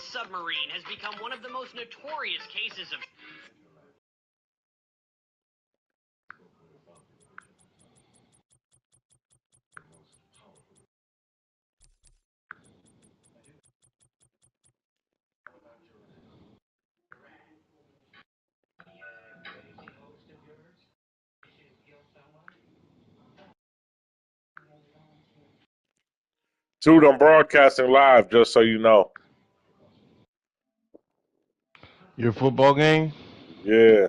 submarine has become one of the most notorious cases of... Dude, I'm broadcasting live, just so you know. Your football game? Yeah.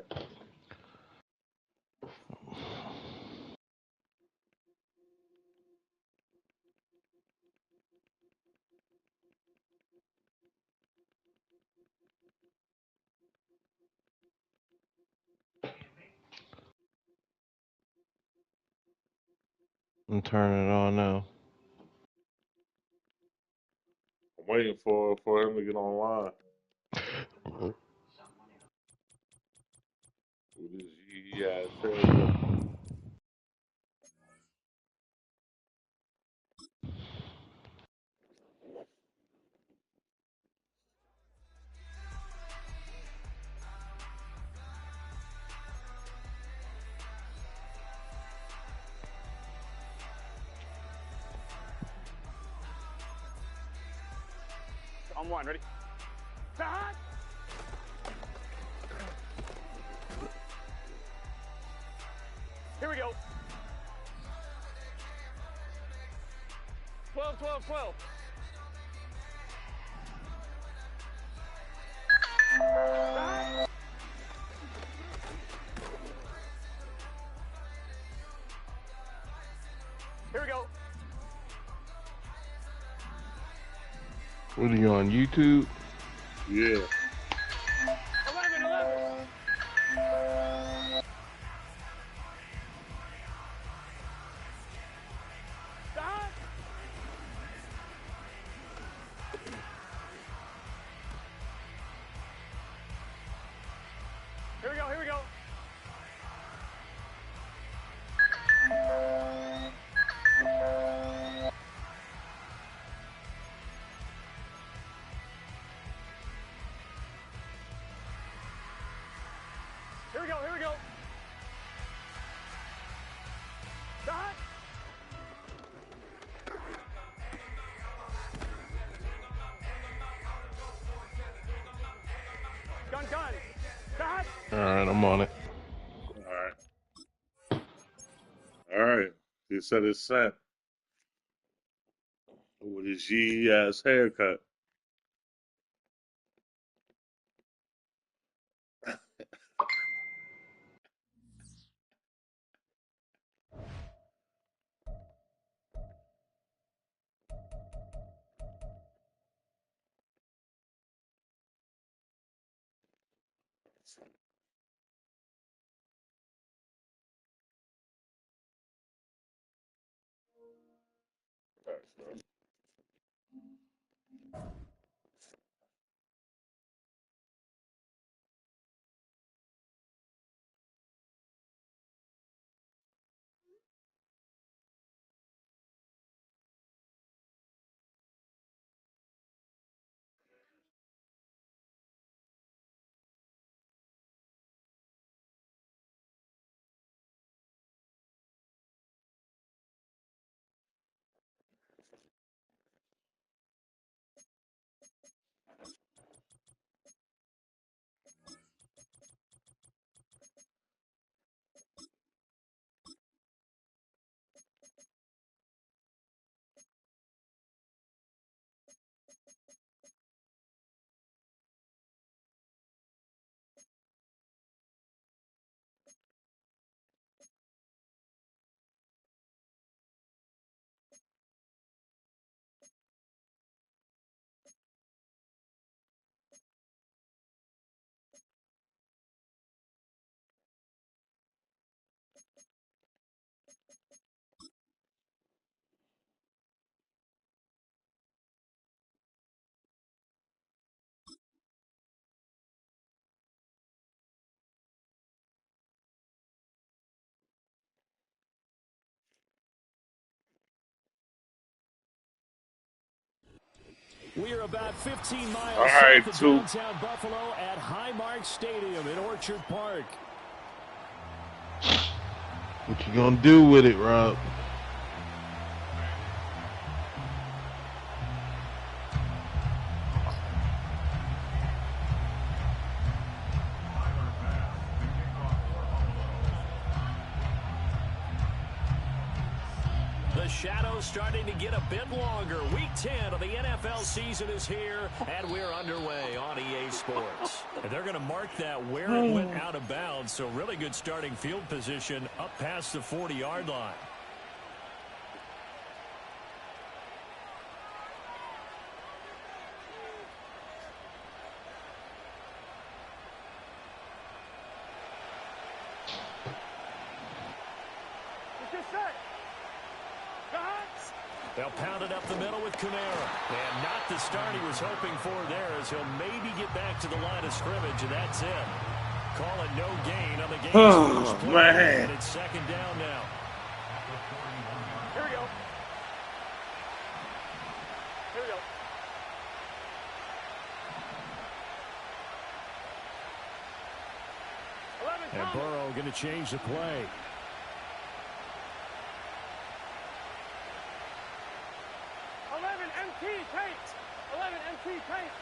I'm turning it on now. I'm waiting for him to get online. With his ass haircut. On one, ready? Back! Here we go. 12, 12, 12. Back! Here we go. What are you on YouTube? Yeah. 11, 11. Back! Here we go, here we go. Here we go, here we go. Back! Gun, gun. Back! Alright, I'm on it. All right. He said it's sent. With his Yee ass haircut. We are about 15 miles All right, south of two. downtown Buffalo at Highmark Stadium in Orchard Park. What you gonna do with it, Rob? The shadow's starting to get a bit longer. Week 10 of the NFL season is here, and we're underway on EA Sports. And they're going to mark that where it went out of bounds, so really good starting field position up past the 40-yard line. They'll pound it up the middle with Kamara. And not the start he was hoping for there, as he'll maybe get back to the line of scrimmage, and that's it. Call it no gain on the game's first play. Man. And it's second down now. Here we go. Here we go. And Burrow going to change the play. 11 MT paint. 11 MT paint.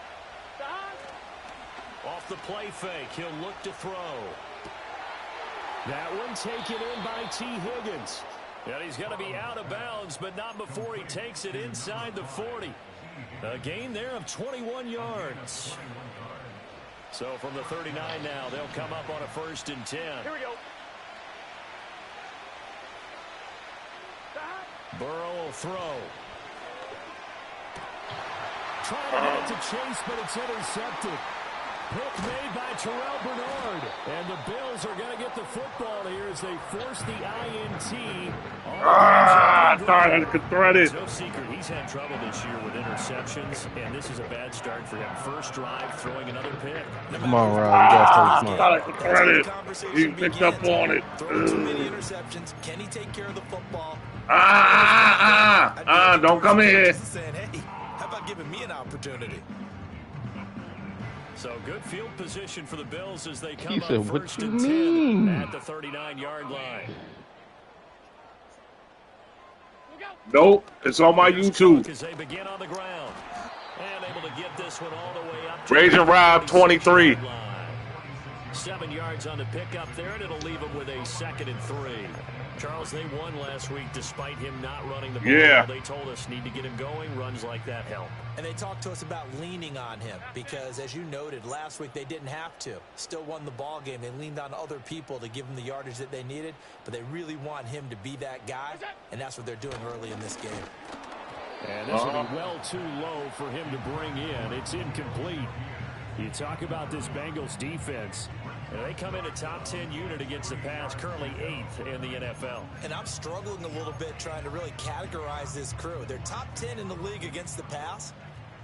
Off the play fake, he'll look to throw. That one taken in by T. Higgins. And he's going to be out of bounds, but not before he takes it inside the 40. A gain there of 21 yards. So from the 39 now, they'll come up on a 1st and 10. Here we go. Burrow will throw. Trying to get it to Chase, but it's intercepted. Pick made by Terrell Bernard. And the Bills are going to get the football here as they force the INT. I thought I could thread it. It's no secret he's had trouble this year with interceptions, and this is a bad start for him. First drive, throwing another pick. Come on, Rob. You gotta start I thought I could thread it. He picked up on it. Throwing too many interceptions. Can he take care of the football? Don't come in here. Saying, hey, how about giving me an opportunity? So good field position for the Bills as they come He up said, "What 1st you and 10 mean?" at the 39-yard line. Nope, it's on my YouTube. As they begin on the ground and able to get this one all the way up. Raging Rob 23. 7 yards on the pickup there, and it'll leave them with a 2nd and 3. Charles, they won last week despite him not running the ball. Yeah. They told us need to get him going. Runs like that help. And they talked to us about leaning on him because, as you noted, last week they didn't have to. Still won the ball game. They leaned on other people to give them the yardage that they needed, but they really want him to be that guy, and that's what they're doing early in this game. And this will be well too low for him to bring in. It's incomplete. You talk about this Bengals defense. And they come in a top 10 unit against the pass, currently 8th in the NFL. And I'm struggling a little bit trying to really categorize this crew. They're top 10 in the league against the pass,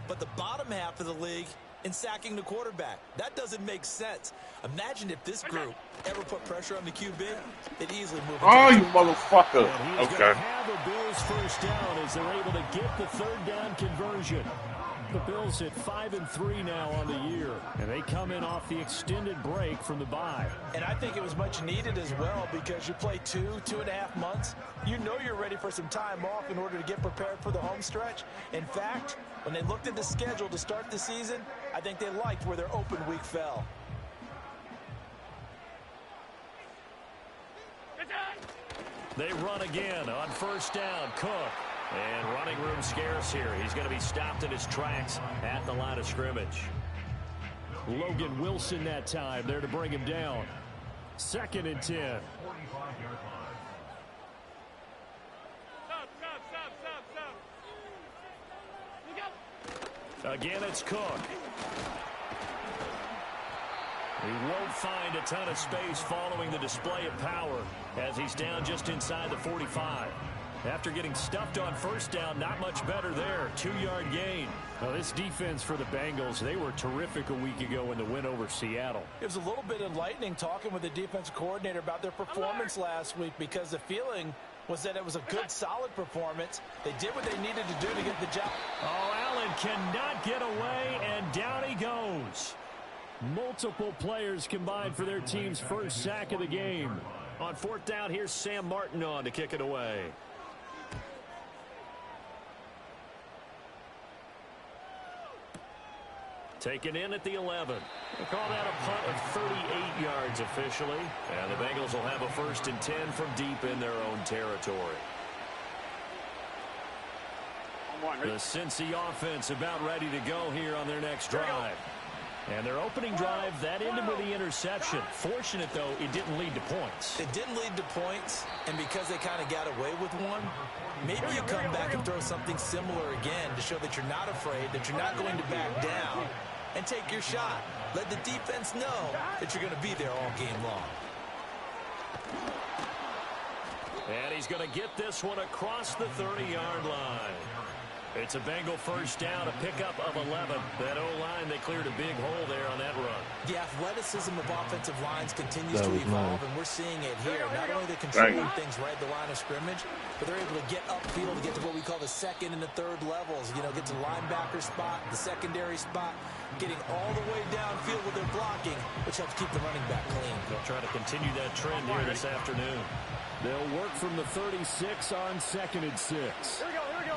but the bottom half of the league in sacking the quarterback. That doesn't make sense. Imagine if this group ever put pressure on the QB, they'd easily move. Oh, you motherfucker. And he's Okay. going to have a Bills first down as they're able to get the 3rd down conversion. The Bills at 5-3 now on the year, and they come in off the extended break from the bye. And I think it was much needed as well because you play 2.5 months. You know you're ready for some time off in order to get prepared for the home stretch. In fact, when they looked at the schedule to start the season, I think they liked where their open week fell. They run again on 1st down. Cook. And running room scarce here. He's going to be stopped in his tracks at the line of scrimmage. Logan Wilson that time there to bring him down. 2nd and 10. Again, it's Cook. He won't find a ton of space following the display of power as he's down just inside the 45. After getting stuffed on 1st down, not much better there. 2-yard gain. Now, this defense for the Bengals, they were terrific a week ago in the win over Seattle. It was a little bit enlightening talking with the defensive coordinator about their performance last week because the feeling was that it was a good, solid performance. They did what they needed to do to get the job. Oh, Allen cannot get away, and down he goes. Multiple players combined for their team's first sack of the game. On fourth down, here's Sam Martin on to kick it away. Taken in at the 11. They call that a punt of 38 yards officially. And the Bengals will have a 1st and 10 from deep in their own territory. The Cincy offense about ready to go here on their next drive. And their opening drive, that ended with the interception. Fortunate, though, it didn't lead to points. It didn't lead to points, and because they kind of got away with one, maybe you come back and throw something similar again to show that you're not afraid, that you're not going to back down, and take your shot. Let the defense know that you're going to be there all game long. And he's going to get this one across the 30-yard line. It's a Bengal 1st down, a pickup of 11. That O-line, they cleared a big hole there on that run. The athleticism of offensive lines continues to evolve, and we're seeing it here. Not only are they controlling things right at the line of scrimmage, but they're able to get upfield to get to what we call the 2nd and the 3rd levels. You know, get to the linebacker spot, the secondary spot, getting all the way downfield with their blocking, which helps keep the running back clean. They'll try to continue that trend here this afternoon. They'll work from the 36 on 2nd and 6. Here we go, here we go.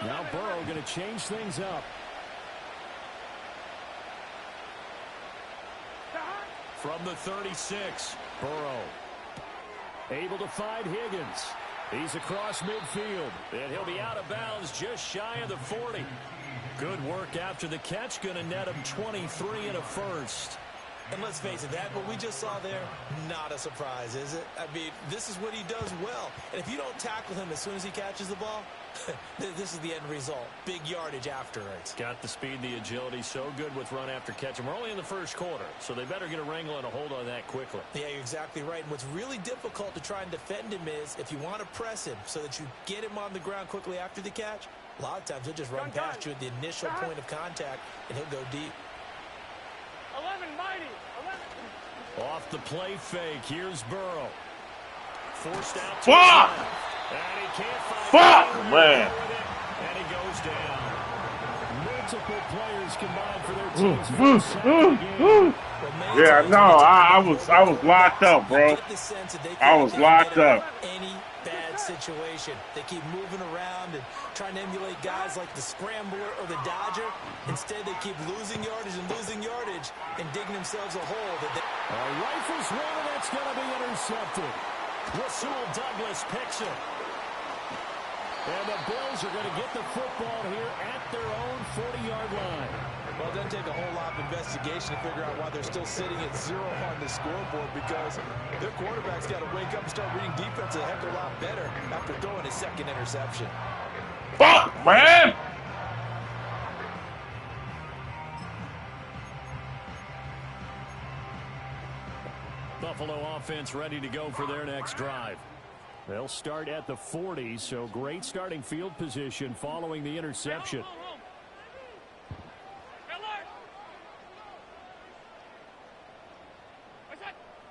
Now Burrow going to change things up. From the 36, Burrow able to find Higgins. He's across midfield, and he'll be out of bounds just shy of the 40. Good work after the catch, going to net him 23 and a 1st. And let's face it, that what we just saw there, not a surprise, is it? I mean, this is what he does well. And if you don't tackle him as soon as he catches the ball, this is the end result. Big yardage afterwards. Got the speed, the agility, so good with run after catch. And we're only in the 1st quarter, so they better get a wrangle and a hold on that quickly. Yeah, you're exactly right. And what's really difficult to try and defend him is if you want to press him so that you get him on the ground quickly after the catch, a lot of times he'll just run past you at the initial point of contact, and he'll go deep. 11, mighty. 11. Off the play fake, here's Burrow. Forced out to Fuck! And he can't find Fuck, man. And he goes down. Multiple players combined for their team's first sack of the game. Yeah, no, I was locked up, bro. I was locked up. Any bad situation. They keep moving around and trying to emulate guys like the Scrambler or the Dodger. Instead, they keep losing yardage and digging themselves a hole. A rifles one, and that's going to be intercepted. Rasul Douglas picks it. And the Bills are going to get the football here at their own 40-yard line. Well, it doesn't take a whole lot of investigation to figure out why they're still sitting at 0 on the scoreboard, because their quarterback's got to wake up and start reading defense a heck of a lot better after throwing his 2nd interception. Fuck, man! Buffalo offense ready to go for their next drive. They'll start at the 40, so great starting field position following the interception.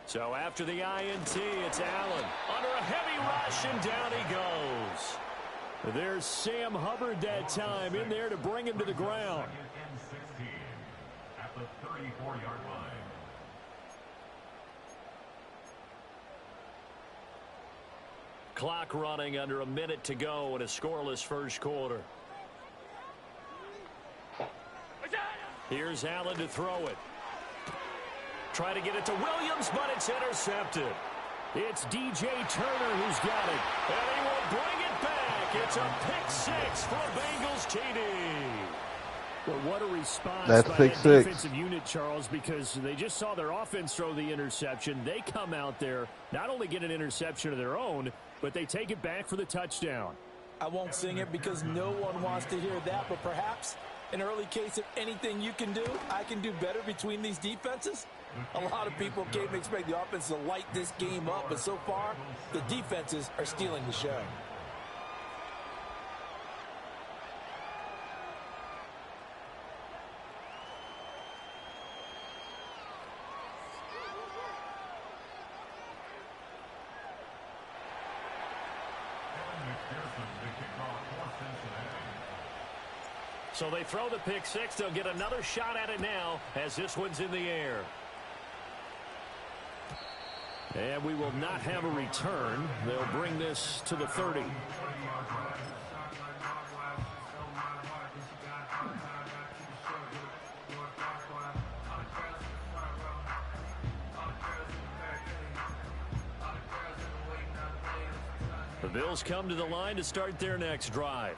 So after the INT, it's Allen under a heavy rush, and down he goes. There's Sam Hubbard that time in there to bring him to the ground. At the 34-yard line. Clock running, under a minute to go in a scoreless 1st quarter. Here's Allen to throw it. Try to get it to Williams, but it's intercepted. It's DJ Turner who's got it, and he will bring it back. It's a pick 6 for Bengals TD. Well, what a response by that defensive unit, Charles, because they just saw their offense throw the interception. They come out there, not only get an interception of their own, but they take it back for the touchdown. I won't sing it because no one wants to hear that, but perhaps an early case of anything you can do, I can do better between these defenses. A lot of people can't expect the offense to light this game up, but so far, the defenses are stealing the show. So they throw the pick six. They'll get another shot at it now as this one's in the air. And we will not have a return. They'll bring this to the 30. The Bills come to the line to start their next drive.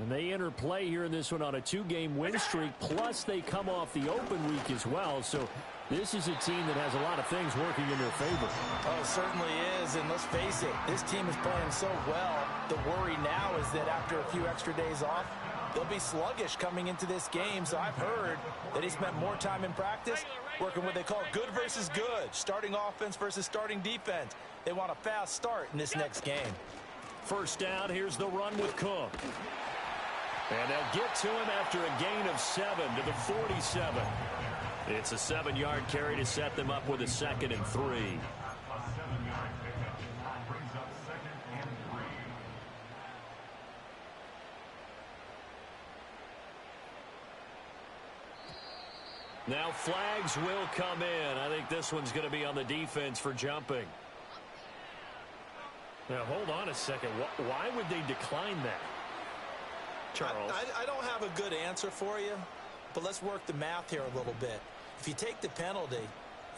And they enter play here in this one on a 2-game win streak, plus they come off the open week as well. So this is a team that has a lot of things working in their favor. Oh, it certainly is, and let's face it, this team is playing so well. The worry now is that after a few extra days off, they'll be sluggish coming into this game. So I've heard that he spent more time in practice working what they call good versus good, starting offense versus starting defense. They want a fast start in this next game. First down, here's the run with Cook. And they'll get to him after a gain of 7 to the 47. It's a 7-yard carry to set them up with a 2nd and 3. A 7-yard pickup brings up 2nd and 3. Now flags will come in. I think this one's going to be on the defense for jumping. Now hold on a second. Why would they decline that? Charles. I don't have a good answer for you, but let's work the math here a little bit. If you take the penalty,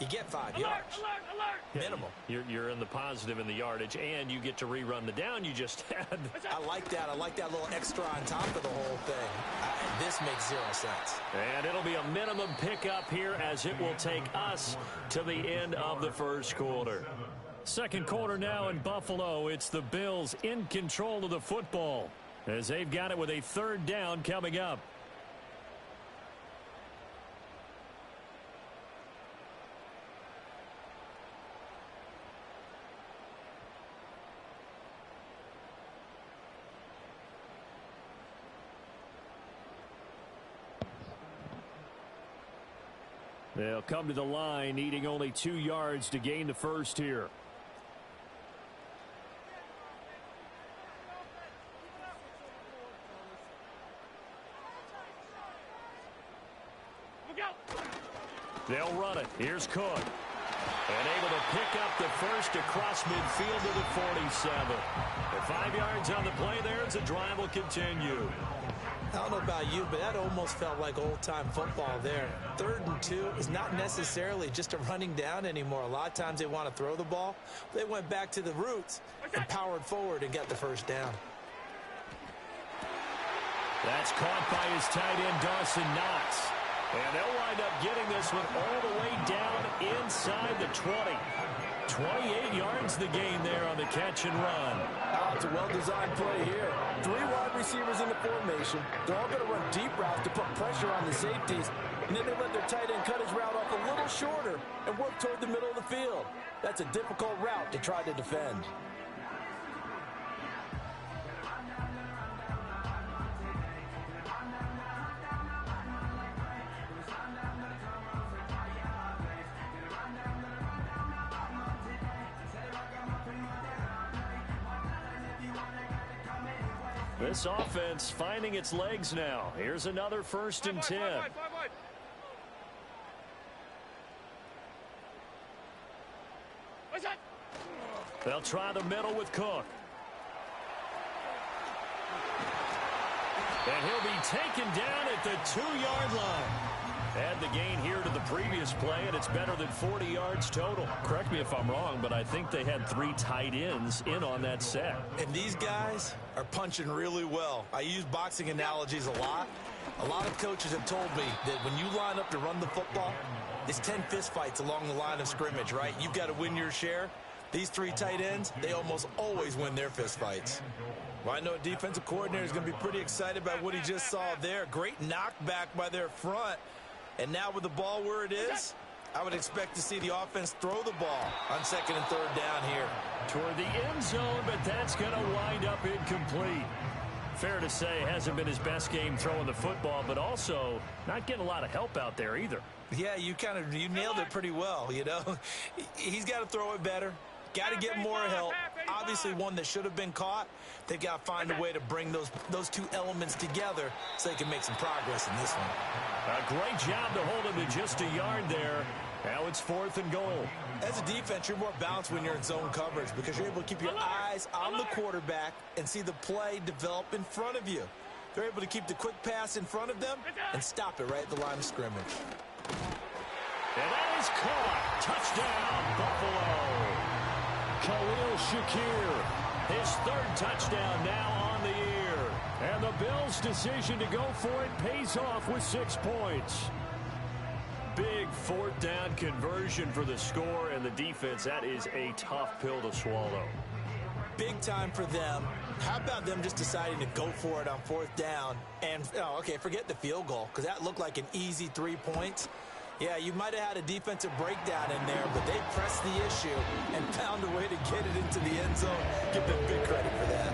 you get 5 yards. Alert! Minimum. You're in the positive in the yardage, and you get to rerun the down you just had. I like that. I like that little extra on top of the whole thing. This makes 0 sense. And it'll be a minimum pickup here as it will take us to the end of the first quarter. Second quarter now in Buffalo. It's the Bills in control of the football as they've got it with a 3rd down coming up. They'll come to the line, needing only 2 yards to gain the first here. They'll run it. Here's Cook. And able to pick up the first across midfield to the 47. The 5 yards on the play there as the drive will continue. I don't know about you, but that almost felt like old-time football there. 3rd and 2 is not necessarily just a running down anymore. A lot of times they want to throw the ball. They went back to the roots and powered forward and got the first down. That's caught by his tight end, Dawson Knox. And they'll wind up getting this one all the way down inside the 20. 28 yards the gain there on the catch and run. It's a well-designed play here. 3 wide receivers in the formation. They're all going to run deep routes to put pressure on the safeties. And then they let their tight end cut his route off a little shorter and work toward the middle of the field. That's a difficult route to try to defend. This offense finding its legs now. Here's another 1st and 10. They'll try the middle with Cook. And he'll be taken down at the 2-yard line. Add the gain here to the previous play, and it's better than 40 yards total. Correct me if I'm wrong, but I think they had 3 tight ends in on that set. And these guys are punching really well. I use boxing analogies a lot. A lot of coaches have told me that when you line up to run the football, it's 10 fistfights along the line of scrimmage, right? You've got to win your share. These 3 tight ends, they almost always win their fistfights. Well, I know a defensive coordinator is going to be pretty excited about what he just saw there. Great knockback by their front. And now with the ball where it is, I would expect to see the offense throw the ball on 2nd and 3rd down here. Toward the end zone, but that's going to wind up incomplete. Fair to say, hasn't been his best game throwing the football, but also not getting a lot of help out there either. Yeah, you nailed it pretty well, you know. He's got to throw it better. Got to get more help. Obviously one that should have been caught. They got to find a way to bring those two elements together so they can make some progress in this one. A great job to hold him to just a yard there. Now it's 4th and goal. As a defense, you're more balanced when you're in zone coverage because you're able to keep your eyes on the quarterback and see the play develop in front of you. They're able to keep the quick pass in front of them and stop it right at the line of scrimmage. And that is caught. Touchdown, Buffalo. Khalil Shakir, his 3rd touchdown now on the year. And the Bills' decision to go for it pays off with 6 points. Big 4th down conversion for the score, and the defense, that is a tough pill to swallow. Big time for them. How about them just deciding to go for it on 4th down? And, okay, forget the field goal, because that looked like an easy 3 points. Yeah, you might have had a defensive breakdown in there, but they pressed the issue and found a way to get it into the end zone. Give them big credit for that.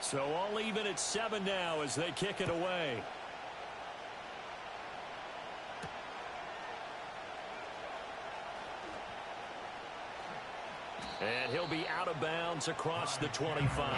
So all even at 7 now as they kick it away. And he'll be out of bounds across the 25.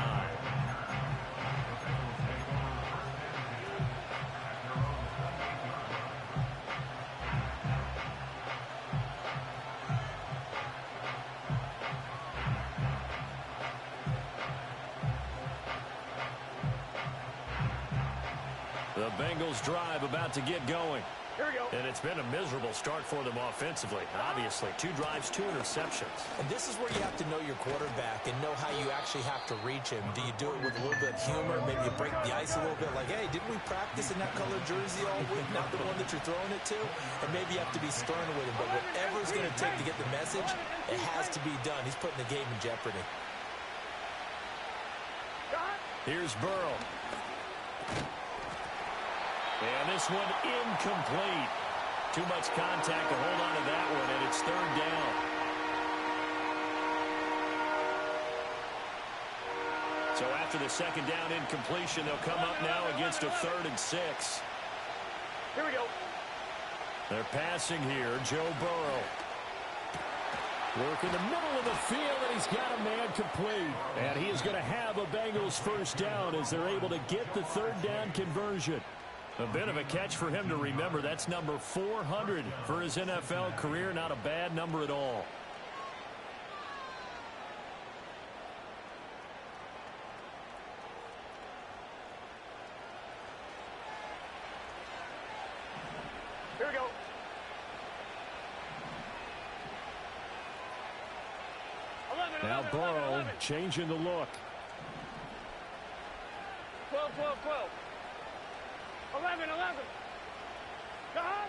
The Bengals drive about to get going. Here we go. And it's been a miserable start for them offensively. Obviously, 2 drives, 2 interceptions. And this is where you have to know your quarterback and know how you actually have to reach him. Do you do it with a little bit of humor? Maybe you break the ice a little bit like, hey, didn't we practice in that colored jersey all week? Not the one that you're throwing it to? And maybe you have to be stern with him. But whatever it's going to take to get the message, it has to be done. He's putting the game in jeopardy. Here's Burrow. And this one incomplete. Too much contact to hold on to that one, and it's 3rd down. So after the 2nd down incompletion, they'll come up now against a 3rd and 6. Here we go. They're passing here. Joe Burrow. Work in the middle of the field, and he's got a man complete. And he is going to have a Bengals 1st down as they're able to get the 3rd down conversion. A bit of a catch for him to remember. That's number 400 for his NFL career. Not a bad number at all. Here we go. Now Burrow changing the look. 12, 12, 12. 11, 11. God.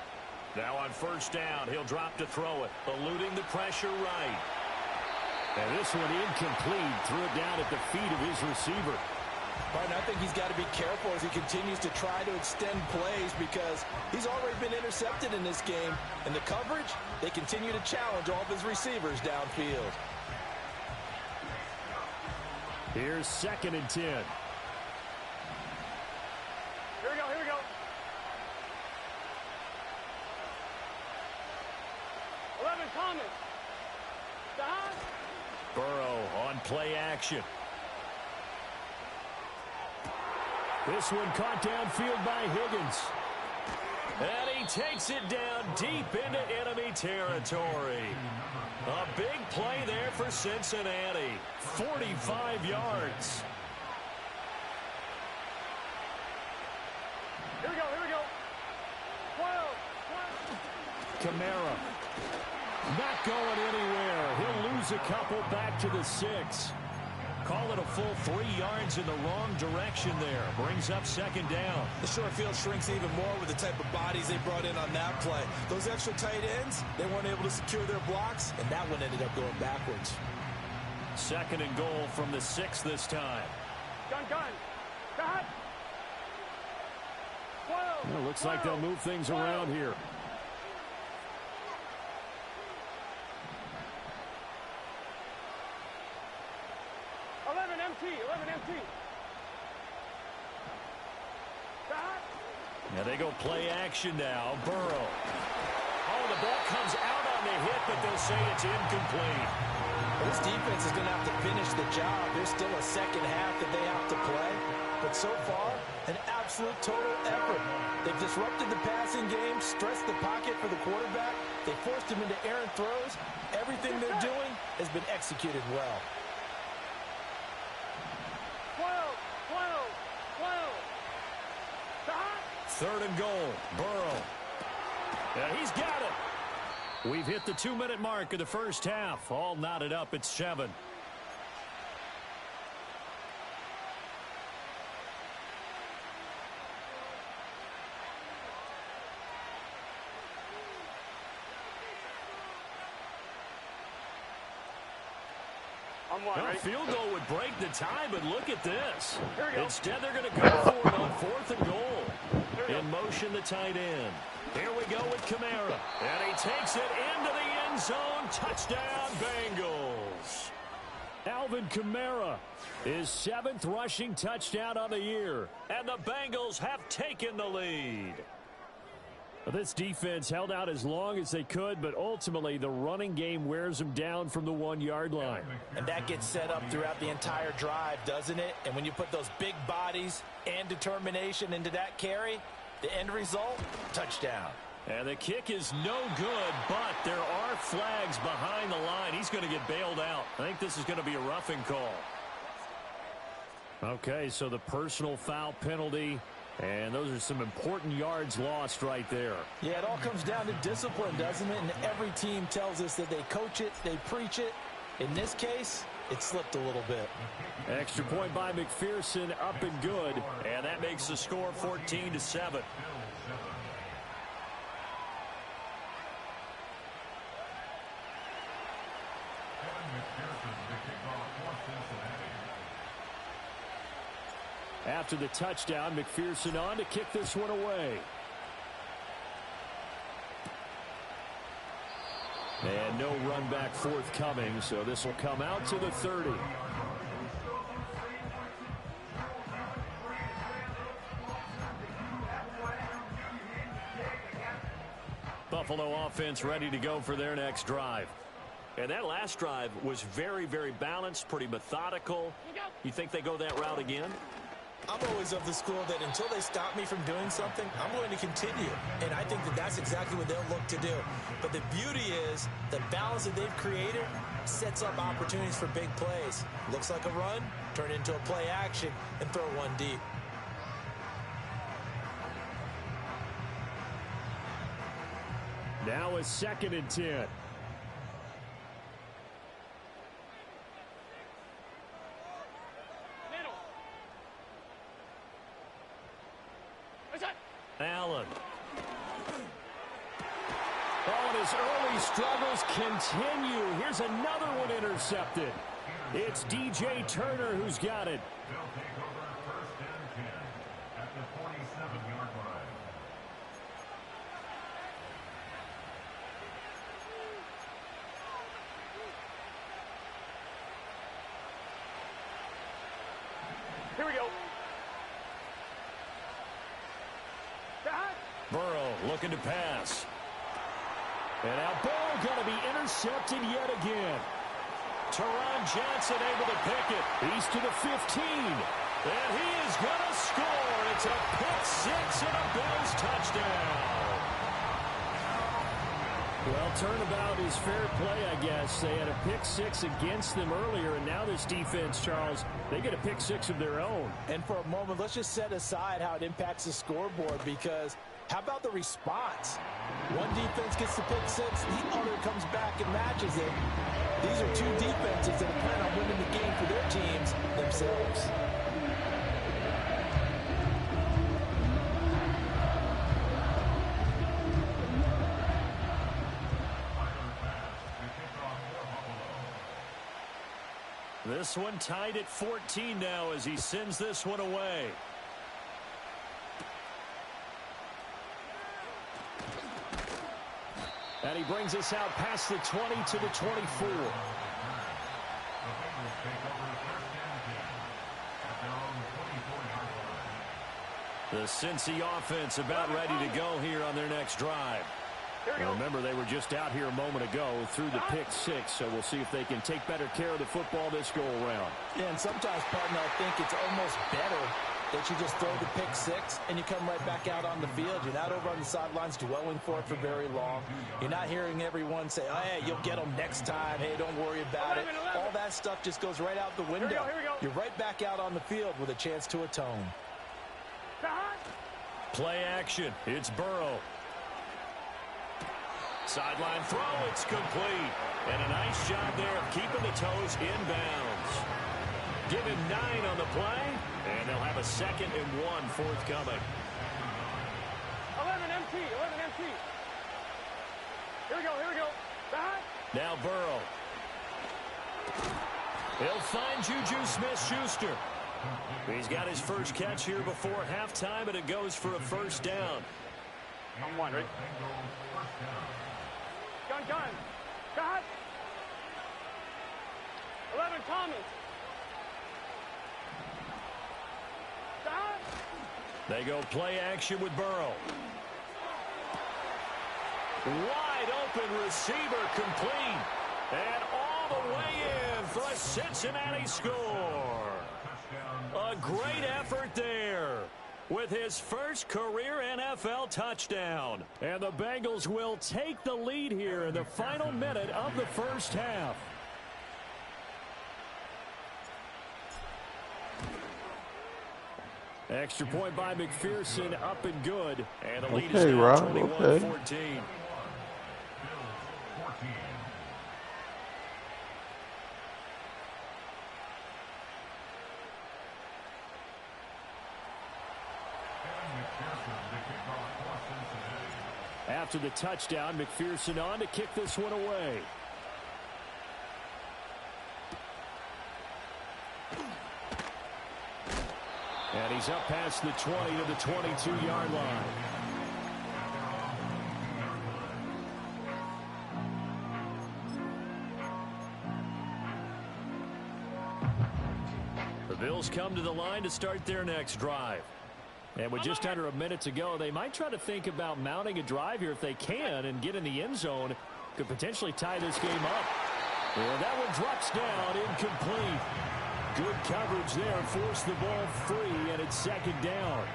Now on 1st down, he'll drop to throw it, eluding the pressure right. And this one incomplete, threw it down at the feet of his receiver. Martin, I think he's got to be careful as he continues to try to extend plays because he's already been intercepted in this game. And the coverage, they continue to challenge all of his receivers downfield. Here's 2nd and 10. Here we go, here we go. Thomas. Stop. Burrow on play action. This one caught downfield by Higgins. And he takes it down deep into enemy territory. A big play there for Cincinnati. 45 yards. Here we go, here we go. 12. Kamara. Not going anywhere. He'll lose a couple back to the 6. Call it a full 3 yards in the wrong direction there. Brings up 2nd down. The short field shrinks even more with the type of bodies they brought in on that play. Those extra tight ends, they weren't able to secure their blocks, and that one ended up going backwards. 2nd and goal from the 6 this time. Gun. Got. 12. Well, looks like they'll move things around here. action now. Burrow. Oh, the ball comes out on the hit, but they'll say it's incomplete. This defense is going to have to finish the job. There's still a second half that they have to play. But so far, an absolute total effort. They've disrupted the passing game, stressed the pocket for the quarterback. They forced him into errant throws. Everything they're doing has been executed well. 12. 3rd and goal. Burrow. Yeah, he's got it. We've hit the 2-minute mark of the first half. All knotted up at 7. Right? Field goal would break the tie, but look at this. Instead, they're going to go for it on 4th and goal. In motion, the tight end. Here we go with Kamara. And he takes it into the end zone. Touchdown, Bengals. Alvin Kamara, his 7th rushing touchdown on the year. And the Bengals have taken the lead. This defense held out as long as they could, but ultimately the running game wears them down from the 1-yard line. And that gets set up throughout the entire drive, doesn't it? And when you put those big bodies and determination into that carry, the end result, touchdown. And the kick is no good, but there are flags behind the line. He's going to get bailed out. I think this is going to be a roughing call. Okay, so the personal foul penalty. And those are some important yards lost right there. Yeah, it all comes down to discipline, doesn't it? And every team tells us that they coach it, they preach it. In this case, it slipped a little bit. Extra point by McPherson, up and good. And that makes the score 14-7. After the touchdown, McPherson on to kick this one away. And no run back forthcoming, so this will come out to the 30. Buffalo offense ready to go for their next drive. And that last drive was very, very balanced, pretty methodical. You think they go that route again? I'm always of the school that until they stop me from doing something, I'm going to continue. And I think that that's exactly what they'll look to do. But the beauty is the balance that they've created sets up opportunities for big plays. Looks like a run, turn into a play action, and throw one deep. Now a 2nd and 10. Allen. Oh, and his early struggles continue. Here's another one intercepted. It's DJ Turner who's got it. They'll take over 1st and 10 at the 47-yard line. Here we go. Burrow looking to pass. And now ball going to be intercepted yet again. Teron Johnson able to pick it. He's to the 15. And he is going to score. It's a pick 6 and a Bills touchdown. Well, turnabout is fair play, I guess. They had a pick 6 against them earlier, and now this defense, Charles, they get a pick 6 of their own. And for a moment, let's just set aside how it impacts the scoreboard, because how about the response? One defense gets the pick 6, the other comes back and matches it. These are two defenses that plan on winning the game for their teams themselves. This one tied at 14 now as he sends this one away. And he brings us out past the 20 to the 24. The The Cincy offense about ready to go here on their next drive. And remember, they were just out here a moment ago through the pick six, so we'll see if they can take better care of the football this go-around. Yeah, and sometimes, partner, I think it's almost better that you just throw the pick six and you come right back out on the field. You're not over on the sidelines dwelling for it for very long. You're not hearing everyone say, oh, hey, you'll get them next time. Hey, don't worry about it. All that stuff just goes right out the window. Here we go. You're right back out on the field with a chance to atone. Play action. It's Burrow. Sideline throw. It's complete. And a nice job there of keeping the toes inbounds. Give him 9 on the play. And they'll have a 2nd and 1 forthcoming. 11 MT. Here we go. Back. Now Burrow. He'll find Juju Smith-Schuster. He's got his first catch here before halftime, and it goes for a first down. On one, right? Gun. Got. 11 Thomas. Got. They go play action with Burrow. Wide open receiver complete. And all the way in for a Cincinnati score. A great effort there with his first career NFL touchdown. And the Bengals will take the lead here in the final minute of the first half. Extra point by McPherson, up and good. And the lead is now 21-14. After the touchdown, McPherson on to kick this one away. And he's up past the 20 to the 22-yard line. The Bills come to the line to start their next drive. And with just under a minute to go, they might try to think about mounting a drive here if they can and get in the end zone. Could potentially tie this game up. And that one drops down, incomplete. Good coverage there, forced the ball free, and it's 2nd down.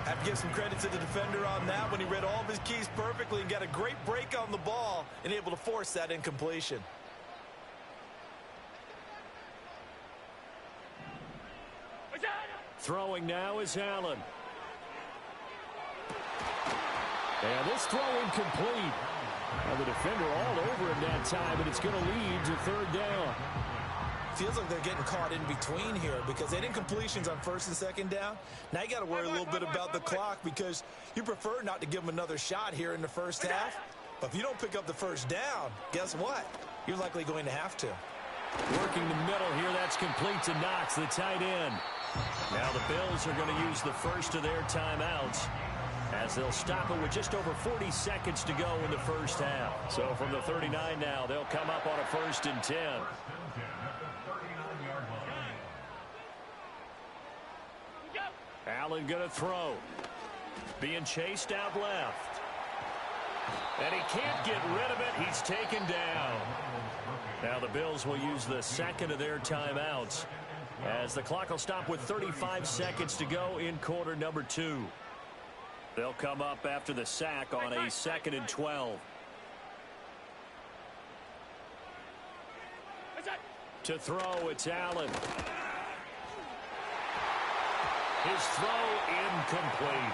Have to give some credit to the defender on that when he read all of his keys perfectly and got a great break on the ball and able to force that incompletion. Throwing now is Allen. And this throw incomplete. And the defender all over him that time, and it's going to lead to 3rd down. Feels like they're getting caught in between here because they had incompletions on 1st and 2nd down. Now you got to worry a little bit about the clock because you prefer not to give them another shot here in the first half. But if you don't pick up the 1st down, guess what? You're likely going to have to. Working the middle here, that's complete to Knox, the tight end. Now the Bills are going to use the first of their timeouts as they'll stop it with just over 40 seconds to go in the first half. So from the 39 now, they'll come up on a 1st and 10. Allen going to throw. Being chased out left. And he can't get rid of it. He's taken down. Now the Bills will use the 2nd of their timeouts as the clock will stop with 35 seconds to go in quarter number 2. They'll come up after the sack on a 2nd and 12. To throw, it's Allen. His throw incomplete.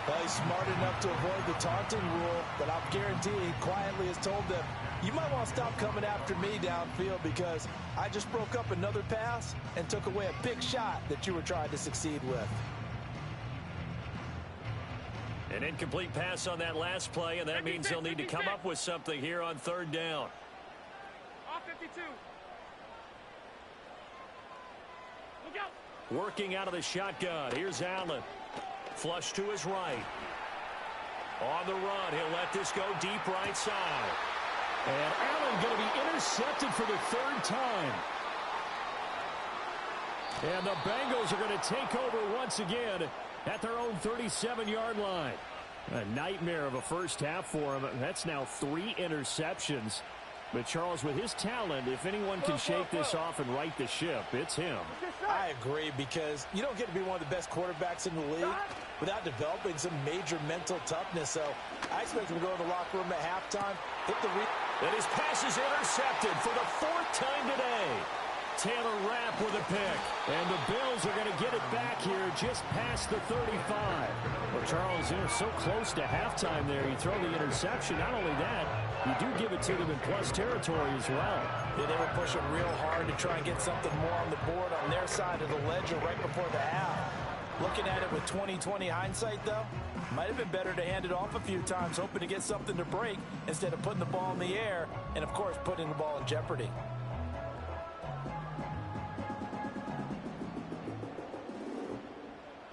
Well, he's smart enough to avoid the taunting rule, but I'm guaranteed quietly has told them, you might want to stop coming after me downfield because I just broke up another pass and took away a big shot that you were trying to succeed with. An incomplete pass on that last play, and that means they'll need to come up with something here on 3rd down. Off 52. Look out. Working out of the shotgun. Here's Allen. Flush to his right. On the run, he'll let this go deep right side. And Allen going to be intercepted for the 3rd time. And the Bengals are going to take over once again at their own 37-yard line. A nightmare of a first half for him. That's now 3 interceptions. But, Charles, with his talent, if anyone can shake this off and right the ship, it's him. I agree, because you don't get to be one of the best quarterbacks in the league without developing some major mental toughness. So I expect him to go to the locker room at halftime, hit the And his pass is intercepted for the 4th time today. Taylor Rapp with a pick. And the Bills are going to get it back here just past the 35. Well, Charles, they're so close to halftime there. You throw the interception. Not only that, you do give it to them in plus territory as well. Yeah, they were pushing real hard to try and get something more on the board on their side of the ledger right before the half. Looking at it with 20/20 hindsight, though, might have been better to hand it off a few times, hoping to get something to break instead of putting the ball in the air and, of course, putting the ball in jeopardy.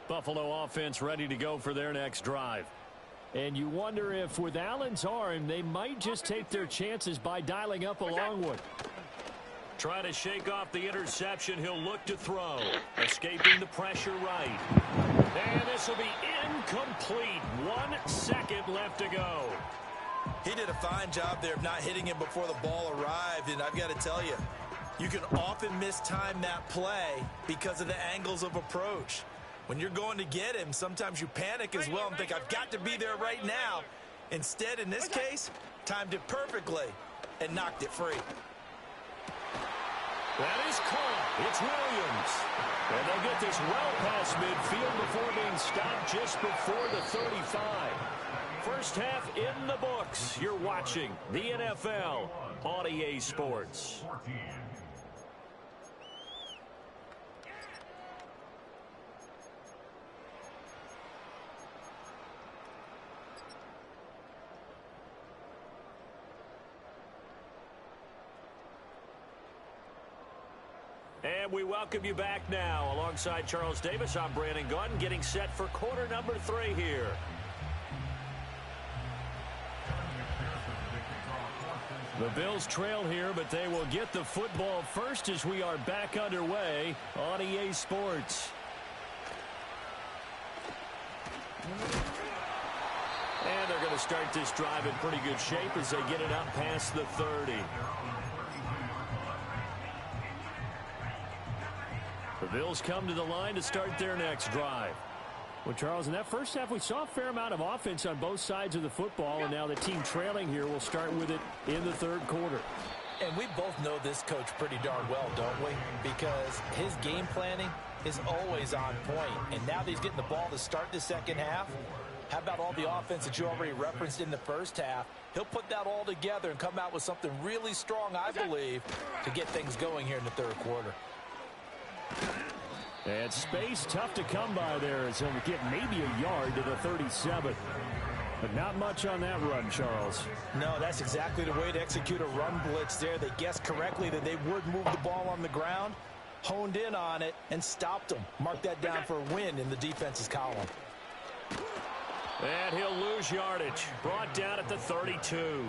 Buffalo offense ready to go for their next drive. And you wonder if with Allen's arm, they might just take their chances by dialing up a long one. Trying to shake off the interception. He'll look to throw. Escaping the pressure right. And this will be incomplete. 1 second left to go. He did a fine job there of not hitting him before the ball arrived. And I've got to tell you, you can often mistime that play because of the angles of approach. When you're going to get him, sometimes you panic as well and think, I've got to be there right now. Instead, in this case, timed it perfectly and knocked it free. That is caught. It's Williams. And they'll get this well past midfield before being stopped just before the 35. First half in the books. You're watching the NFL on EA Sports. And we welcome you back now. Alongside Charles Davis, I'm Brandon Gaudin, getting set for quarter number 3 here. The Bills trail here, but they will get the football first as we are back underway on EA Sports. And they're going to start this drive in pretty good shape as they get it up past the 30. The Bills come to the line to start their next drive. Well, Charles, in that first half, we saw a fair amount of offense on both sides of the football, and now the team trailing here will start with it in the third quarter. And we both know this coach pretty darn well, don't we? Because his game planning is always on point. And now that he's getting the ball to start the second half, how about all the offense that you already referenced in the first half? He'll put that all together and come out with something really strong, I believe, to get things going here in the third quarter. And space tough to come by there as he'll get maybe a yard to the 37. But not much on that run, Charles. No, that's exactly the way to execute a run blitz there. They guessed correctly that they would move the ball on the ground, honed in on it, and stopped them. Mark that down for a win in the defense's column. And he'll lose yardage. Brought down at the 32.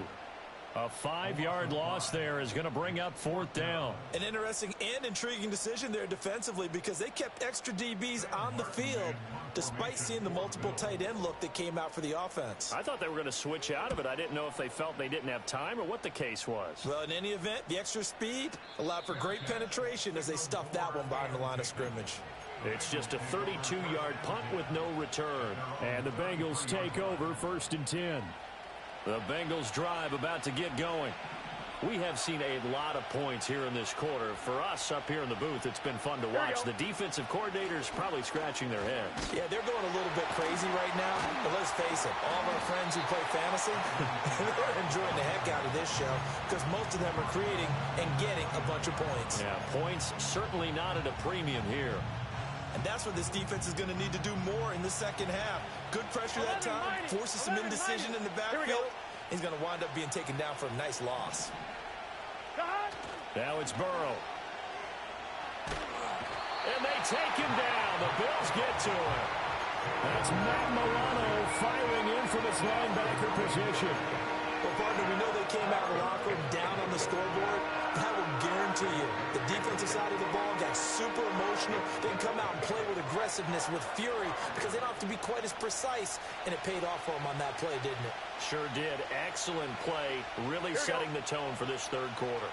A 5-yard loss there is going to bring up 4th down. An interesting and intriguing decision there defensively because they kept extra DBs on the field despite seeing the multiple tight end look that came out for the offense. I thought they were going to switch out of it. I didn't know if they felt they didn't have time or what the case was. Well, in any event, the extra speed allowed for great penetration as they stuffed that one behind the line of scrimmage. It's just a 32-yard punt with no return. And the Bengals take over 1st and 10. The Bengals drive about to get going. We have seen a lot of points here in this quarter. For us up here in the booth, it's been fun to watch. The defensive coordinators probably scratching their heads. Yeah, they're going a little bit crazy right now. But let's face it, all of our friends who play fantasy, they're enjoying the heck out of this show because most of them are creating and getting a bunch of points. Yeah, points certainly not at a premium here. And that's what this defense is going to need to do more in the second half. Good pressure that time, forces some indecision in the backfield. He's going to wind up being taken down for a nice loss. Now it's Burrow. And they take him down. The Bills get to him. That's Matt Milano firing in from his linebacker position. Well, partner, we know they came out of the locker room down on the scoreboard. That will guarantee you the defensive side of the ball got super emotional. They can come out and play with aggressiveness, with fury, because they don't have to be quite as precise. And it paid off for them on that play, didn't it? Sure did. Excellent play, really setting the tone for this third quarter.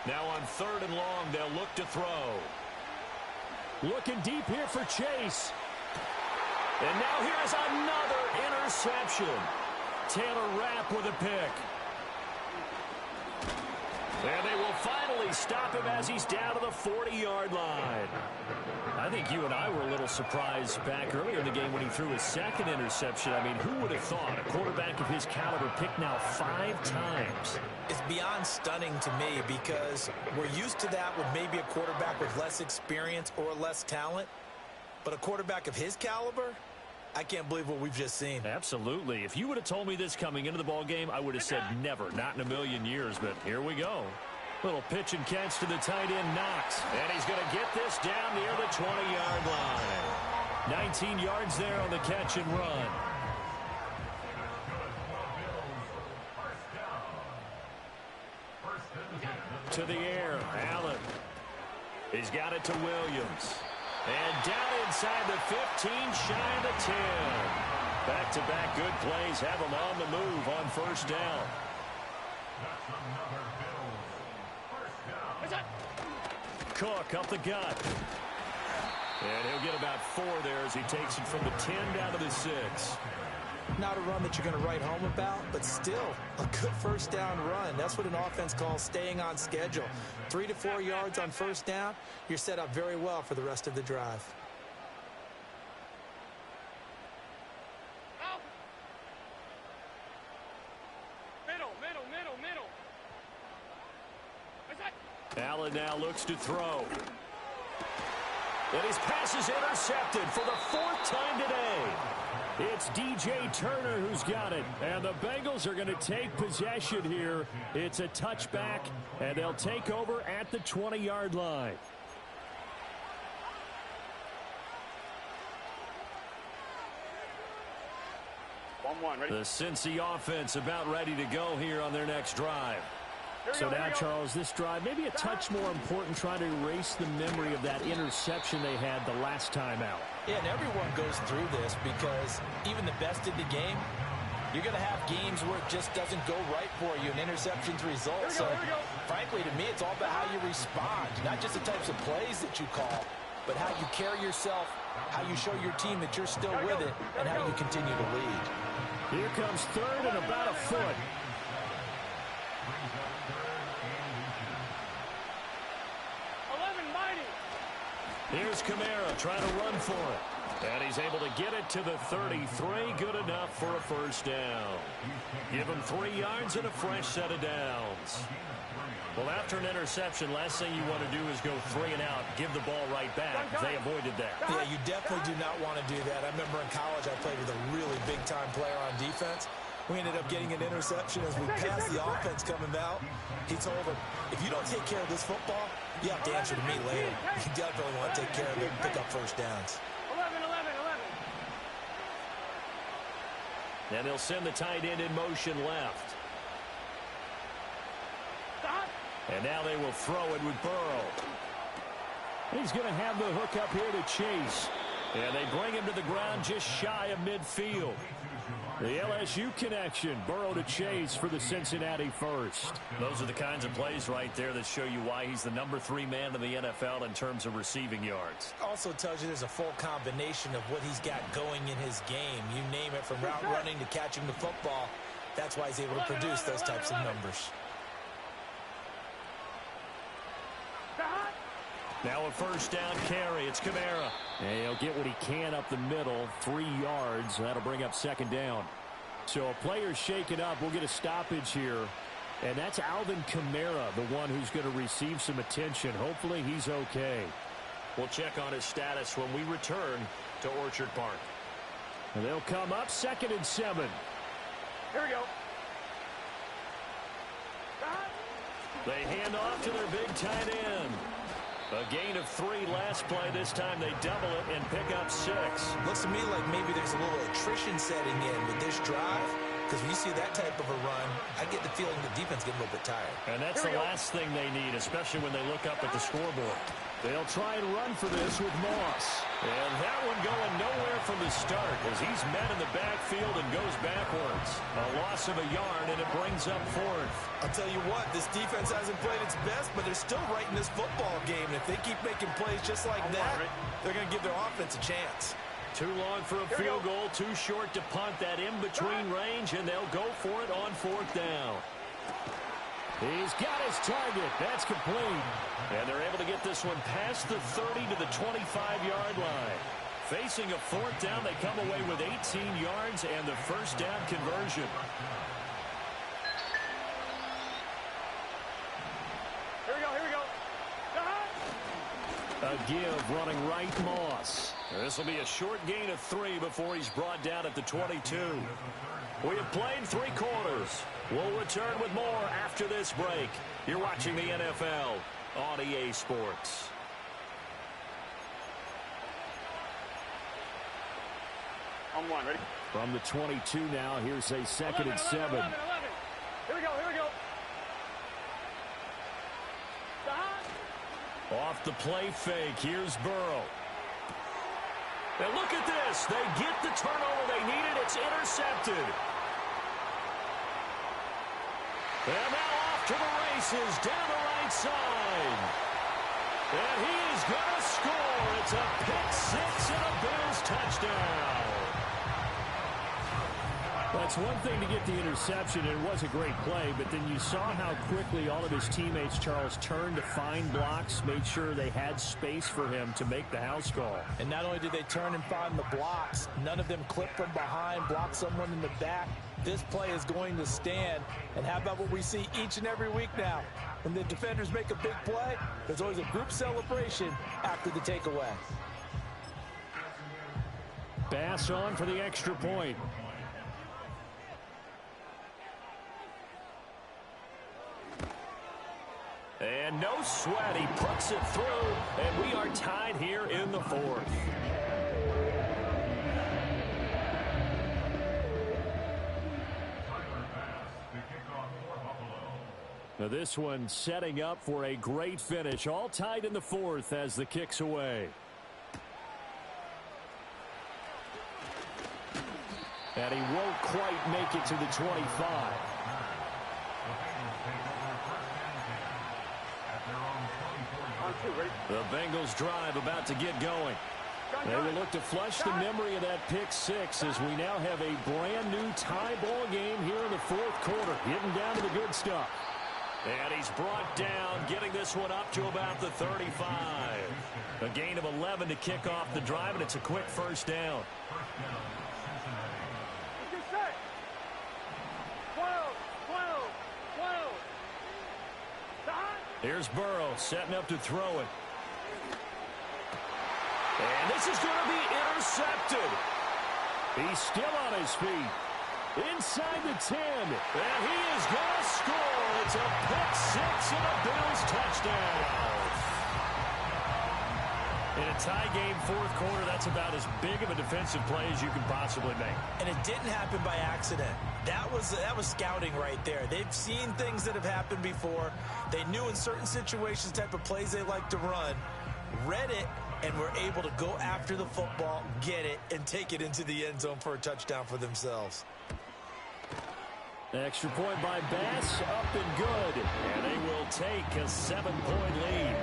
Now on 3rd and long, they'll look to throw. Looking deep here for Chase. And now here's another interception. Taylor Rapp with a pick. And they will finally stop him as he's down to the 40-yard line. I think you and I were a little surprised back earlier in the game when he threw his second interception. I mean, who would have thought a quarterback of his caliber picked now 5 times? It's beyond stunning to me because we're used to that with maybe a quarterback with less experience or less talent. But a quarterback of his caliber, I can't believe what we've just seen. Absolutely. If you would have told me this coming into the ball game, I would have said never, not in a million years. But here we go. Little pitch and catch to the tight end, Knox. And he's going to get this down near the 20-yard line. 19 yards there on the catch and run. To the air, Allen. He's got it to Williams. And down inside the 15, shy of the 10. Back-to-back good plays have him on the move on first down. Cook up the gut. And he'll get about 4 there as he takes it from the 10 down to the 6. Not a run that you're going to write home about, but still a good first down run. That's what an offense calls staying on schedule. 3 to 4 yards on first down, you're set up very well for the rest of the drive. Allen now looks to throw. And his pass is intercepted for the 4th time today. It's DJ Turner who's got it. And the Bengals are going to take possession here. It's a touchback, and they'll take over at the 20-yard line. Ready? The Cincy offense about ready to go here on their next drive. So now, Charles, this drive maybe a touch more important, trying to erase the memory of that interception they had the last time out. Yeah, and everyone goes through this because even the best in the game, you're going to have games where it just doesn't go right for you, and interceptions result. So, frankly, to me, it's all about how you respond, not just the types of plays that you call, but how you carry yourself, how you show your team that you're still with it, and how you continue to lead. Here comes 3rd and about a foot. Here's Kamara trying to run for it. And he's able to get it to the 33. Good enough for a first down. Give him 3 yards and a fresh set of downs. Well, after an interception, last thing you want to do is go 3 and out, give the ball right back. They avoided that. Yeah, you definitely do not want to do that. I remember in college I played with a really big-time player on defense. We ended up getting an interception as we passed the offense coming out. He told him, if you don't take care of this football, you have to answer to me later. You definitely want to take care of it and pick up first downs. 11. And they'll send the tight end in motion left. And now they will throw it with Burrow. He's going to have the hook up here to Chase. And they bring him to the ground just shy of midfield. The LSU connection, Burrow to Chase for the Cincinnati first. Those are the kinds of plays right there that show you why he's the number 3 man in the NFL in terms of receiving yards. Also tells you there's a full combination of what he's got going in his game. You name it, from route running to catching the football. That's why he's able to produce those types of numbers. Now a first down carry. It's Kamara. And he'll get what he can up the middle. 3 yards. That'll bring up second down. So a player shaken up. We'll get a stoppage here. And that's Alvin Kamara, the one who's going to receive some attention. Hopefully he's okay. We'll check on his status when we return to Orchard Park. And they'll come up 2nd and 7. Here we go. They hand off to their big tight end. A gain of 3 last play. This time they double it and pick up 6. Looks to me like maybe there's a little attrition setting in with this drive. Because when you see that type of a run, I get the feeling the defense getting a little bit tired. And that's the last thing they need, especially when they look up at the scoreboard. They'll try and run for this with Moss. And that one going nowhere from the start as he's met in the backfield and goes backwards. A loss of a yard, and it brings up 4th. I'll tell you what, this defense hasn't played its best, but they're still right in this football game. And if they keep making plays just like that, they're going to give their offense a chance. Too long for a field goal, too short to punt that in-between range, and they'll go for it on 4th down. He's got his target. That's complete. And they're able to get this one past the 30 to the 25-yard line. Facing a 4th down, they come away with 18 yards and the first down conversion. Here we go, here we go. A give running right, Moss. This will be a short gain of 3 before he's brought down at the 22. We have played 3 quarters. We'll return with more after this break. You're watching the NFL on EA Sports. On 1, ready? From the 22 now, here's a 2nd and 7. 11. Here we go, here we go. Off the play fake, here's Burrow. And look at this. They get the turnover they needed. It's intercepted. And now off to the races down the right side. And he is going to score. It's a pick 6 and a Bills touchdown. That's one thing to get the interception, and it was a great play, but then you saw how quickly all of his teammates, Charles, turned to find blocks, made sure they had space for him to make the house call. And not only did they turn and find the blocks, none of them clip from behind, block someone in the back. This play is going to stand. And how about what we see each and every week now? When the defenders make a big play, there's always a group celebration after the takeaway. Bass on for the extra point. And no sweat, he puts it through, and we are tied here in the 4th. Now this one setting up for a great finish, all tied in the 4th as the kick's away. And he won't quite make it to the 25. The Bengals drive about to get going. They will look to flush the memory of that pick 6 as we now have a brand new tie ball game here in the 4th quarter. Getting down to the good stuff. And he's brought down, getting this one up to about the 35. A gain of 11 to kick off the drive, and it's a quick first down. 12. Here's Burrow setting up to throw it. And this is going to be intercepted. He's still on his feet. Inside the 10. And he is going to score. It's a pick 6 and a Bills touchdown. In a tie game, 4th quarter, that's about as big of a defensive play as you can possibly make. And it didn't happen by accident. That was scouting right there. They've seen things that have happened before. They knew in certain situations type of plays they like to run, read it, and were able to go after the football, get it, and take it into the end zone for a touchdown for themselves. Extra point by Bass, up and good. And they will take a 7-point lead.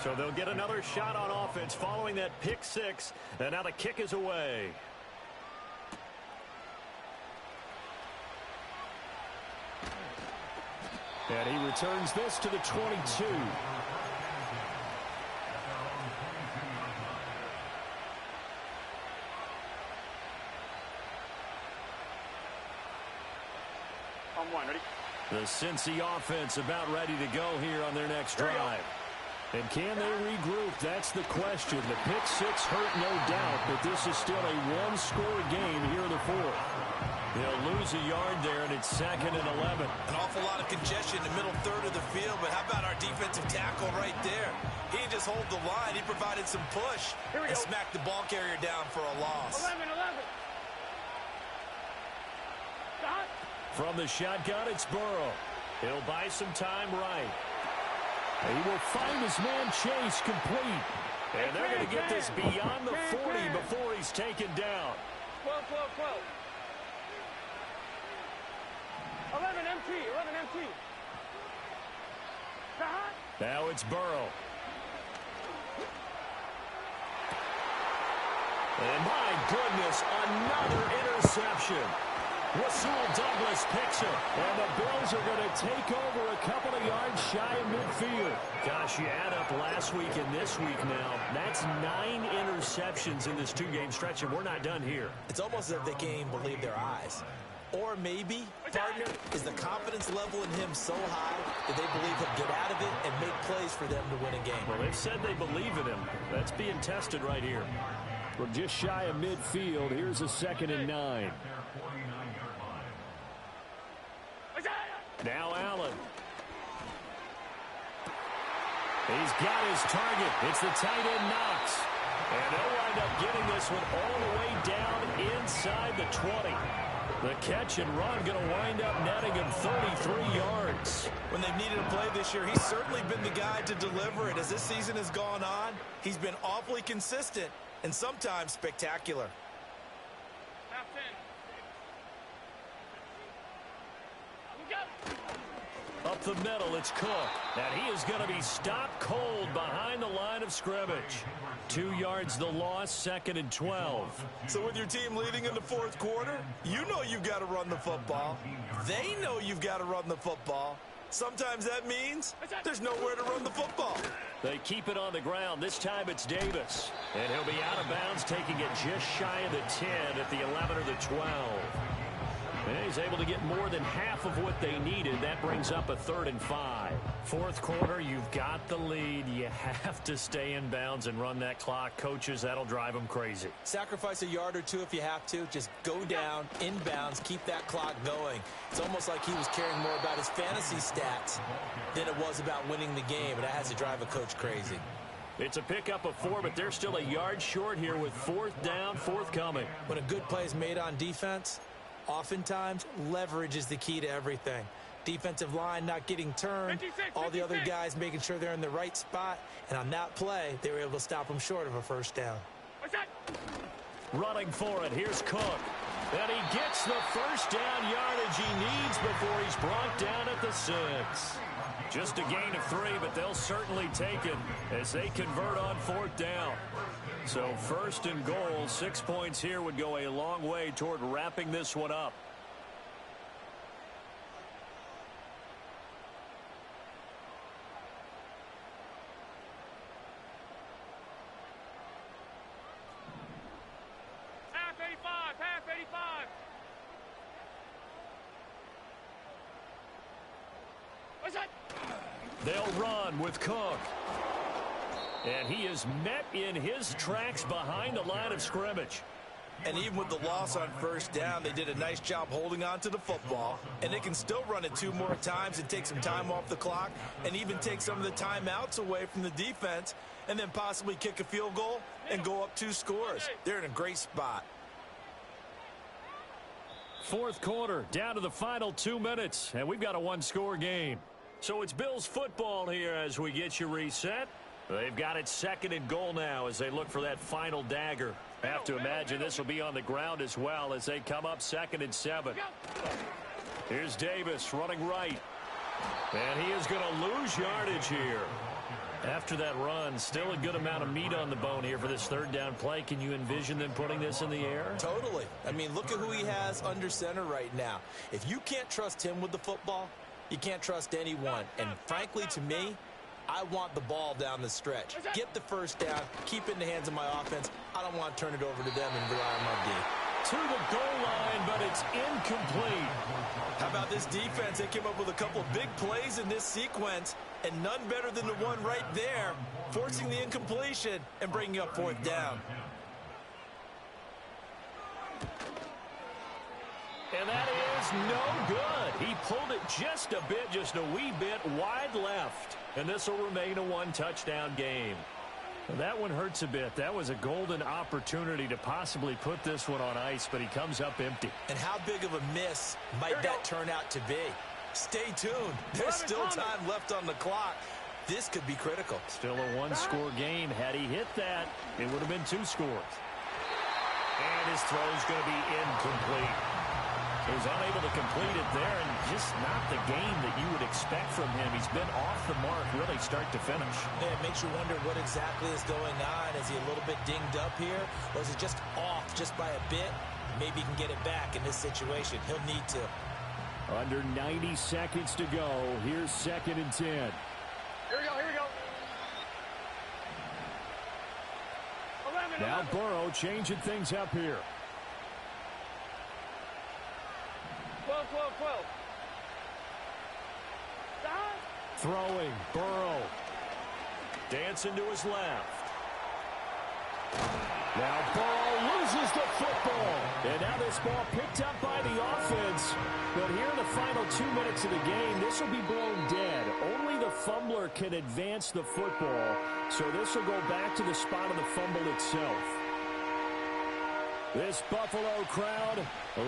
So they'll get another shot on offense following that pick 6. And now the kick is away. And he returns this to the 22. On 1, ready? The Cincy offense about ready to go here on their next drive. And can they regroup? That's the question. The pick six hurt, no doubt, but this is still a one-score game here in the fourth. They'll lose a yard there, and it's 2nd and 11. An awful lot of congestion in the middle third of the field, but how about our defensive tackle right there? He didn't just hold the line. He provided some push and smacked the ball carrier down for a loss. 11. Stop. From the shotgun, it's Burrow. He'll buy some time right. He will find his man Chase complete. And they're going to get this beyond the 40 before he's taken down. 12. 11 MT. Stop. Now it's Burrow. And my goodness, another interception. Rasul Douglas picks it, and the Bills are going to take over a couple of yards shy of midfield. Gosh, you add up last week and this week now. That's 9 interceptions in this two-game stretch, and we're not done here. It's almost as if they can't even believe their eyes. Or maybe, partner, is the confidence level in him so high that they believe he'll get out of it and make plays for them to win a game. Well, they've said they believe in him. That's being tested right here. We're just shy of midfield. Here's a 2nd and 9. Now Allen. He's got his target. It's the tight end Knox. And they'll wind up getting this one all the way down inside the 20. The catch and run going to wind up netting him 33 yards. When they've needed a play this year, he's certainly been the guy to deliver it. As this season has gone on, he's been awfully consistent and sometimes spectacular. Half 10. Up the middle, it's Cook. And he is going to be stopped cold behind the line of scrimmage. 2 yards the loss, 2nd and 12. So with your team leading in the fourth quarter, you know you've got to run the football. They know you've got to run the football. Sometimes that means there's nowhere to run the football. They keep it on the ground. This time it's Davis. And he'll be out of bounds, taking it just shy of the 10 at the 11 or the 12. And he's able to get more than half of what they needed. That brings up a 3rd and 5. Fourth quarter, you've got the lead. You have to stay in bounds and run that clock. Coaches, that'll drive them crazy. Sacrifice a yard or two if you have to. Just go down, in bounds, keep that clock going. It's almost like he was caring more about his fantasy stats than it was about winning the game. And that has to drive a coach crazy. It's a pickup of 4, but they're still a yard short here with 4th down, forthcoming. When a good play is made on defense, oftentimes, leverage is the key to everything. Defensive line not getting turned, all the other guys making sure they're in the right spot, and on that play, they were able to stop them short of a first down. Running for it, here's Cook. And he gets the first down yardage he needs before he's brought down at the 6. Just a gain of 3, but they'll certainly take it as they convert on 4th down. So 1st and goal, 6 points here would go a long way toward wrapping this one up. Half 85. What's that? They'll run with Cook. And he is met in his tracks behind the line of scrimmage. And even with the loss on first down, they did a nice job holding on to the football. And they can still run it 2 more times and take some time off the clock and even take some of the timeouts away from the defense and then possibly kick a field goal and go up 2 scores. They're in a great spot. Fourth quarter, down to the final 2 minutes, and we've got a 1-score game. So it's Bills football here as we get you reset. They've got it 2nd and goal now as they look for that final dagger. Have to imagine this will be on the ground as well as they come up 2nd and 7. Here's Davis running right. And he is going to lose yardage here. After that run, still a good amount of meat on the bone here for this 3rd down play. Can you envision them putting this in the air? Totally. I mean, look at who he has under center right now. If you can't trust him with the football, you can't trust anyone. And frankly, to me, I want the ball down the stretch. Get the first down, keep it in the hands of my offense. I don't want to turn it over to them and rely on my D. to the goal line, but it's incomplete. How about this defense? They came up with a couple of big plays in this sequence, and none better than the one right there, forcing the incompletion and bringing up fourth down. And that is no good. He pulled it just a wee bit wide left. And this will remain a one-touchdown game. That one hurts a bit. That was a golden opportunity to possibly put this one on ice, but he comes up empty. And how big of a miss might that turn out to be? Stay tuned. There's still time left on the clock. This could be critical. Still a one-score game. Had he hit that, it would have been 2 scores. And his throw's going to be incomplete. He was unable to complete it there, and just not the game that you would expect from him. He's been off the mark really start to finish. Yeah, it makes you wonder what exactly is going on. Is he a little bit dinged up here, or is he just off just by a bit? Maybe he can get it back in this situation. He'll need to. Under 90 seconds to go. Here's 2nd and 10. Here we go. 11, Now 11. Burrow changing things up here. 12. Stop. Throwing, Burrow. Dancing to his left. Now Burrow loses the football. And now this ball picked up by the offense. But here in the final 2 minutes of the game, this will be blown dead. Only the fumbler can advance the football. So this will go back to the spot of the fumble itself. This Buffalo crowd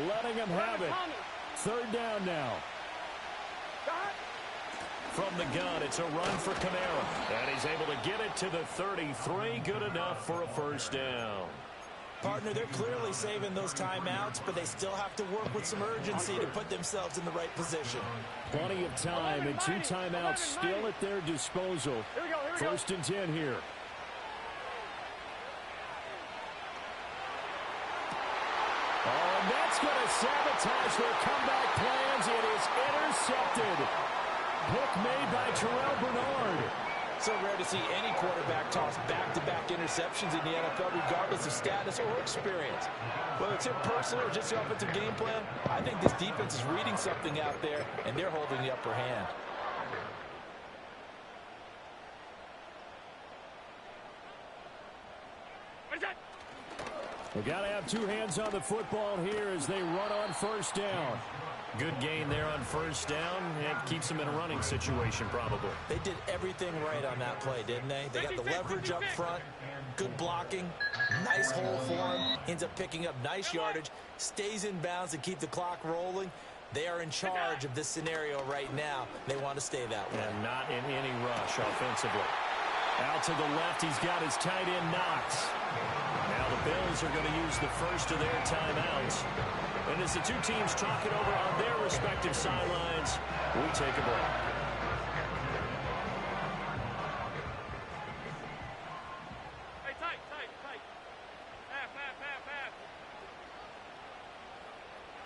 letting them have it. 3rd down now. From the gun, it's a run for Kamara. And he's able to get it to the 33. Good enough for a first down. Partner, they're clearly saving those timeouts, but they still have to work with some urgency to put themselves in the right position. Plenty of time and 2 timeouts still at their disposal. Here we go. 1st and 10 here. Oh, and that's going to sabotage their comeback plans. It is intercepted. Pick made by Terrell Bernard. So rare to see any quarterback toss back-to-back interceptions in the NFL, regardless of status or experience. Whether it's him personally or just the offensive game plan, I think this defense is reading something out there, and they're holding the upper hand. What is that? We got to have 2 hands on the football here as they run on 1st down. Good gain there on 1st down. It keeps them in a running situation, probably. They did everything right on that play, didn't they? They got the leverage up front, good blocking, nice hole for him, ends up picking up nice yardage, stays in bounds to keep the clock rolling. They are in charge of this scenario right now. They want to stay that way. And not in any rush offensively. Out to the left, he's got his tight end Knox. Now the Bills are going to use the first of their timeouts. And as the 2 teams talk it over on their respective sidelines, we take a break. Hey, tight. Half.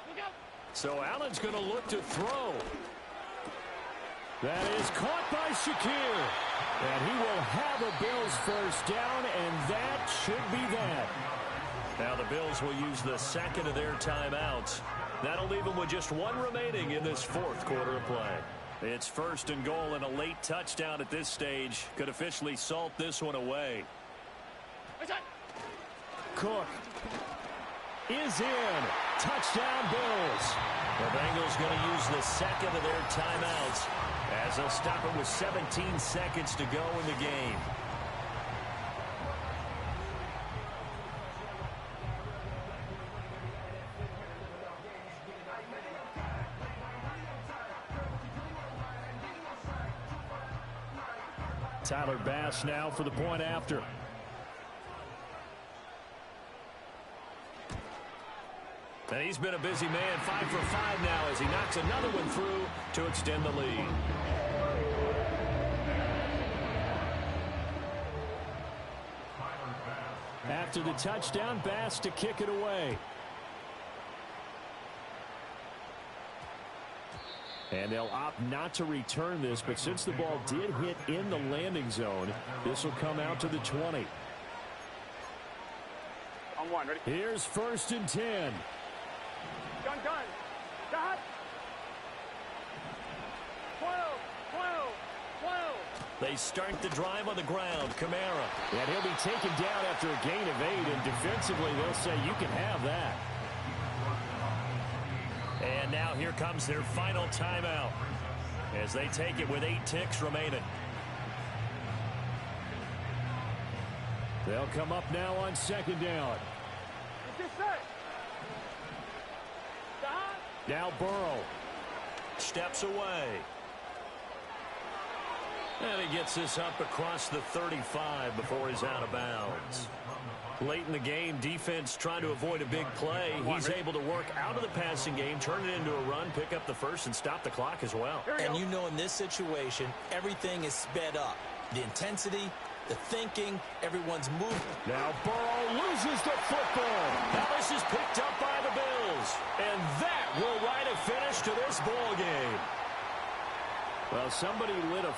Look out. So Allen's going to look to throw. That is caught by Shakir. And he will have a Bills first down, and that should be that. Now the Bills will use the 2nd of their timeouts. That'll leave them with just 1 remaining in this 4th quarter of play. It's 1st and goal, and a late touchdown at this stage could officially salt this one away. What's that? Cook is in. Touchdown Bills. The Bengals going to use the 2nd of their timeouts as they'll stop it with 17 seconds to go in the game. Tyler Bass now for the point after. And he's been a busy man, 5 for 5 now as he knocks another one through to extend the lead. After the touchdown, Bass to kick it away. And they'll opt not to return this, but since the ball did hit in the landing zone, this will come out to the 20. I'm 1. Ready? Here's 1st and 10. Gun. Dot. 12. They start the drive on the ground. Kamara. And he'll be taken down after a gain of 8. And defensively, they'll say you can have that. And now here comes their final timeout as they take it with 8 ticks remaining. They'll come up now on 2nd down. Now Burrow steps away. And he gets this up across the 35 before he's out of bounds. Late in the game, defense trying to avoid a big play. He's able to work out of the passing game, turn it into a run, pick up the first, and stop the clock as well. And you know in this situation, everything is sped up. The intensity, the thinking, everyone's moving. Now Burrow loses the football. Now this is picked up by the Bills. And that will write a finish to this ball game. Well, somebody lit a